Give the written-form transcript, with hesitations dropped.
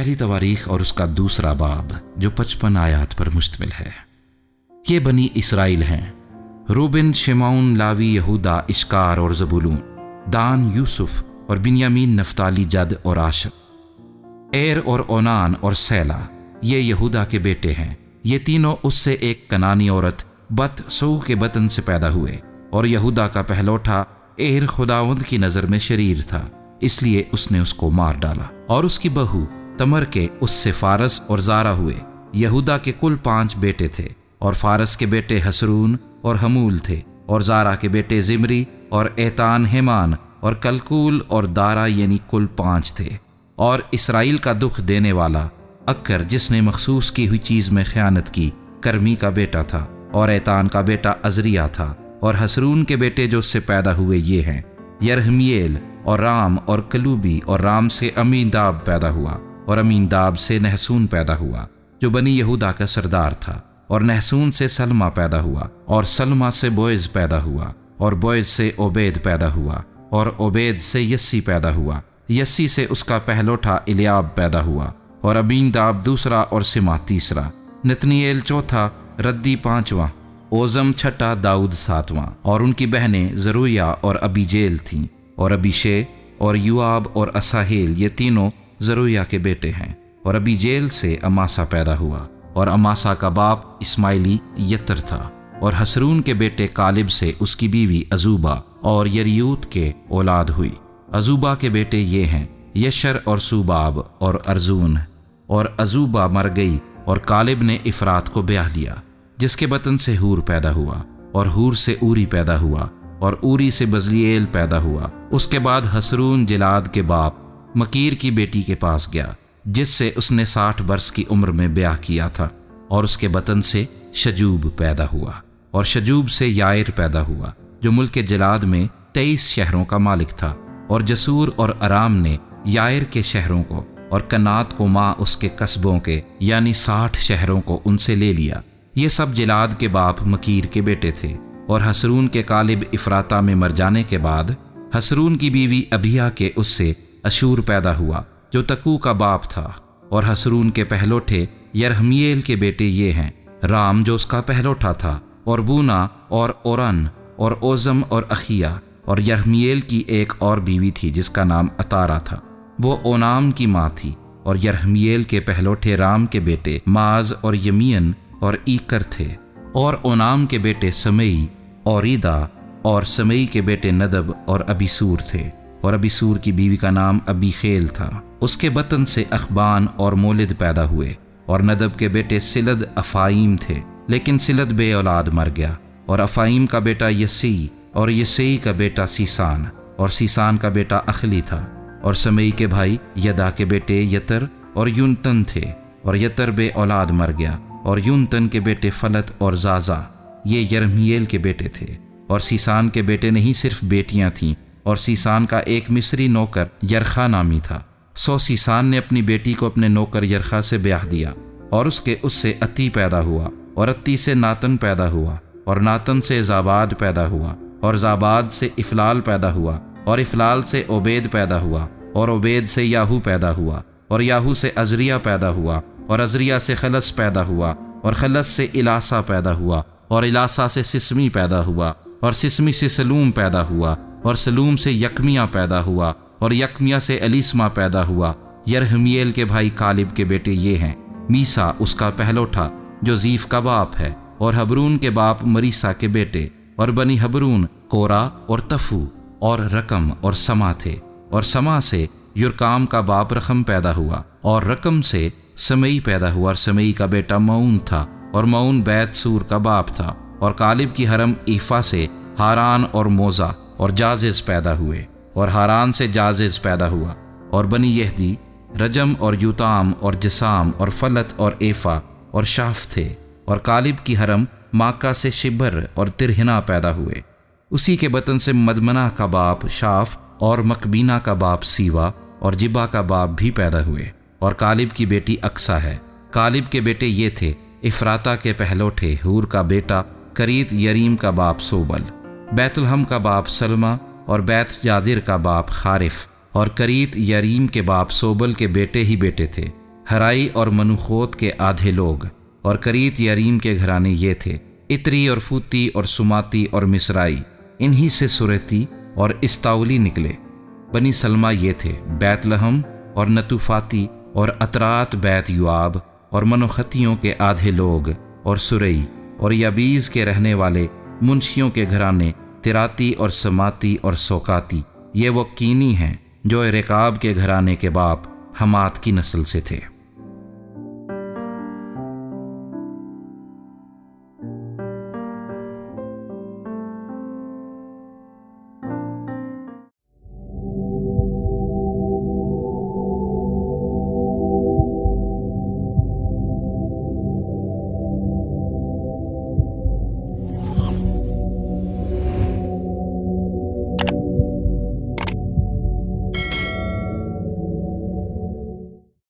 پہلی تواریخ اور اس کا دوسرا باب جو 55 آیات پر مشتمل ہے۔ یہ بنی اسرائیل ہیں: روبن، شمعون، لاوی، یہودا، اشکار اور زبولون، دان، یوسف اور بنیامین، نفتالی، جد اور آشر، ایر اور اونان اور سیلا، یہ یہودا کے بیٹے ہیں۔ یہ تینوں اس سے ایک کنانی عورت بت سو کے بطن سے پیدا ہوئے، اور یہودا کا پہلوٹا ایر خداوند کی نظر میں شریر تھا، اس لیے اس نے اس کو مار ڈالا۔ اور اس کی بہو تمر کے اس سے فارس اور زارا ہوئے۔ یہودا کے کل 5 بیٹے تھے، اور فارس کے بیٹے حسرون اور حمول تھے، اور زارا کے بیٹے زمری اور ایتان، ہیمان اور کلکول اور دارا، یعنی کل 5 تھے۔ اور اسرائیل کا دکھ دینے والا اکر، جس نے مخصوص کی ہوئی چیز میں خیانت کی، کرمی کا بیٹا تھا، اور ایتان کا بیٹا عزریا تھا۔ اور حسرون کے بیٹے جو اس سے پیدا ہوئے یہ ہیں: یرہمیل اور رام اور کلوبی، اور رام سے امیناداب پیدا ہوا، اور امیناداب سے نحسون پیدا ہوا جو بنی یہودا کا سردار تھا، اور نحسون سے سلمہ پیدا ہوا، اور سلمہ سے بوئز پیدا ہوا، اور بوئز سے عبید پیدا ہوا، اور عبید سے یسی پیدا ہوا، یسی سے اس کا پہلوٹا الیاب پیدا ہوا، اور امیناداب دوسرا، اور سما تیسرا، نتنیل چوتھا، ردی 5واں، اوزم چھٹا، داؤد 7واں۔ اور ان کی بہنیں زرویا اور ابیجیل تھیں، اور ابیشے اور یوآب اور اساہیل، یہ تینوں زرویا کے بیٹے ہیں۔ اور ابیجیل سے اماسا پیدا ہوا، اور اماسا کا باپ اسماعیلی یتر تھا۔ اور حسرون کے بیٹے کالب سے اس کی بیوی عزوبا اور یریوت کے اولاد ہوئی۔ عزوبا کے بیٹے یہ ہیں: یشر اور سوباب اور ارزون۔ اور عزوبا مر گئی، اور کالب نے افرات کو بیاہ لیا، جس کے بطن سے ہور پیدا ہوا، اور ہور سے اوری پیدا ہوا، اور اوری سے بزلییل پیدا ہوا۔ اس کے بعد حسرون جلاد کے باپ مکیر کی بیٹی کے پاس گیا، جس سے اس نے 60 برس کی عمر میں بیاہ کیا تھا، اور اس کے بطن سے شجوب پیدا ہوا۔ اور شجوب سے یائر پیدا ہوا، جو ملک جلاد میں 23 شہروں کا مالک تھا۔ اور جسور اور ارام نے یائر کے شہروں کو، اور کنات کو ماں اس کے قصبوں کے، یعنی 60 شہروں کو ان سے لے لیا۔ یہ سب جلاد کے باپ مکیر کے بیٹے تھے۔ اور حسرون کے کالب افراتا میں مر جانے کے بعد حسرون کی بیوی ابیا کے اس سے اشور پیدا ہوا، جو تکو کا باپ تھا۔ اور حسرون کے پہلوٹے یرہمیل کے بیٹے یہ ہیں: رام جو اس کا پہلوٹا تھا، اور بونا اور اورن اور اوزم اور اخیا۔ اور یرہمیل کی ایک اور بیوی تھی جس کا نام اتارا تھا، وہ اونام کی ماں تھی۔ اور یرہمیل کے پہلوٹے رام کے بیٹے ماز اور یمین اور ایکر تھے۔ اور اونام کے بیٹے سمئی اور ایدا، اور سمئی کے بیٹے ندب اور ابیسور تھے۔ اور ابیسور کی بیوی کا نام ابیخیل تھا، اس کے بطن سے اخبان اور مولد پیدا ہوئے۔ اور ندب کے بیٹے سلد افائیم تھے، لیکن سلد بے اولاد مر گیا۔ اور افائیم کا بیٹا یسی، اور یسی کا بیٹا سیسان، اور سیسان کا بیٹا اخلی تھا۔ اور سمئی کے بھائی یدا کے بیٹے یتر اور یونتن تھے، اور یتر بے اولاد مر گیا۔ اور یونتن کے بیٹے فلت اور زازا، یہ یرہمیل کے بیٹے تھے۔ اور سیسان کے بیٹے نہیں صرف بیٹیاں تھیں، اور سیسان کا ایک مصری نوکر یرخا نامی تھا۔ سو سیسان نے اپنی بیٹی کو اپنے نوکر یرخا سے بیاہ دیا، اور اس سے اتی پیدا ہوا، اور اتی سے ناتن پیدا ہوا، اور ناتن سے زاباد پیدا ہوا، اور زاباد سے افلال پیدا ہوا، اور افلال سے عبید پیدا ہوا، اور عبید سے یاہو پیدا ہوا، اور یاہو سے عزریا پیدا ہوا، اور عزریا سے خلس پیدا ہوا، اور خلس سے الاسا پیدا ہوا، اور الاسا سے سسمی پیدا ہوا، اور سسمی سے سلوم پیدا ہوا، اور سلوم سے یکمیا پیدا ہوا، اور یکمیا سے الیسما پیدا ہوا۔ یرہمیل کے بھائی کالب کے بیٹے یہ ہیں: میسا اس کا پہلوٹا جو زیف کا باپ ہے، اور حبرون کے باپ مریسا کے بیٹے۔ اور بنی حبرون کورا اور تفو اور رقم اور سما تھے۔ اور سما سے یرکام کا باپ رقم پیدا ہوا، اور رقم سے سمئی پیدا ہوا، اور سمئی کا بیٹا معون تھا، اور معون بیت سور کا باپ تھا۔ اور کالب کی حرم ایفا سے ہاران اور موزا اور جازز پیدا ہوئے، اور ہاران سے جازز پیدا ہوا۔ اور بنی یہدی رجم اور یوتام اور جسام اور فلت اور ایفا اور شاف تھے۔ اور کالب کی حرم ماکا سے شبر اور ترہنا پیدا ہوئے۔ اسی کے بطن سے مدمنا کا باپ شاف، اور مکبینا کا باپ سیوا، اور جبا کا باپ بھی پیدا ہوئے۔ اور کالب کی بیٹی اکسا ہے۔ کالب کے بیٹے یہ تھے: افراتا کے پہلوٹے ہور کا بیٹا کریت یریم کا باپ سوبل، بیت الہم کا باپ سلمہ، اور بیت جادر کا باپ خارف۔ اور کریت یریم کے باپ سوبل کے بیٹے ہی بیٹے تھے۔ ہرائی اور منوخوت کے آدھے لوگ، اور کریت یاریم کے گھرانے یہ تھے، اتری اور فوتی اور سماتی اور مصرائی، انہی سے سریتی اور استاولی نکلے۔ بنی سلمہ یہ تھے، بیت لحم اور نتوفاتی اور اطرات بیت یواب اور منوختیوں کے آدھے لوگ، اور سرئی اور یابیز کے رہنے والے منشیوں کے گھرانے تراتی اور سماتی اور سوکاتی، یہ وہ کینی ہیں جو رکاب کے گھرانے کے باپ حمات کی نسل سے تھے۔